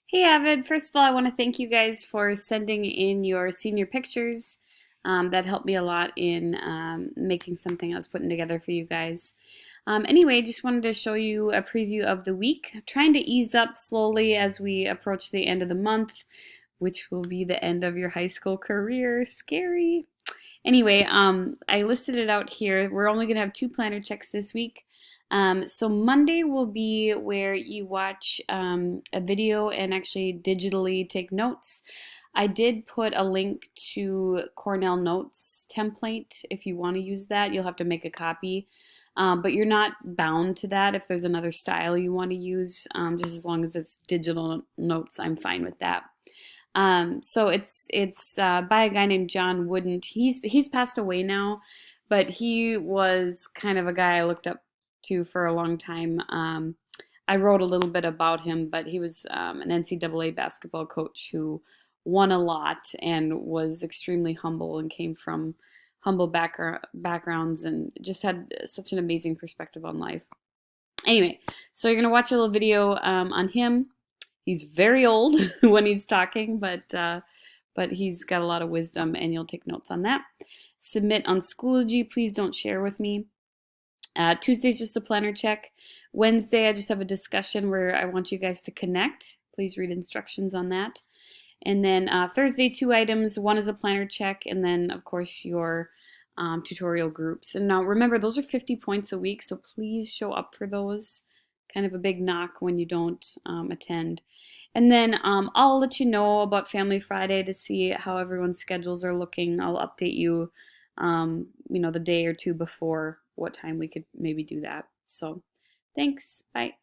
Hey Avid, first of all, I want to thank you guys for sending in your senior pictures. That helped me a lot in making something I was putting together for you guys. Anyway, just wanted to show you a preview of the week. Trying to ease up slowly as we approach the end of the month, which will be the end of your high school career. Scary. Anyway, I listed it out here. We're only going to have two planner checks this week. So Monday will be where you watch a video and actually digitally take notes. I did put a link to Cornell Notes template. If you want to use that, you'll have to make a copy. But you're not bound to that if there's another style you want to use. Just as long as it's digital notes, I'm fine with that. So it's by a guy named John Wooden. He's passed away now, but he was kind of a guy I looked up to for a long time. I wrote a little bit about him, but he was an NCAA basketball coach who won a lot and was extremely humble and came from humble backgrounds and just had such an amazing perspective on life. Anyway, so you're gonna watch a little video on him. He's very old when he's talking, but he's got a lot of wisdom, and you'll take notes on that. Submit on Schoology. Please don't share with me. Tuesday's just a planner check. Wednesday, I just have a discussion where I want you guys to connect. Please read instructions on that. And then Thursday, two items. One is a planner check, and then, of course, your tutorial groups. And now remember, those are 50 points a week, so please show up for those. Kind of a big knock when you don't attend. And then I'll let you know about Family Friday to see how everyone's schedules are looking. I'll update you, the day or two before what time we could maybe do that. So thanks. Bye.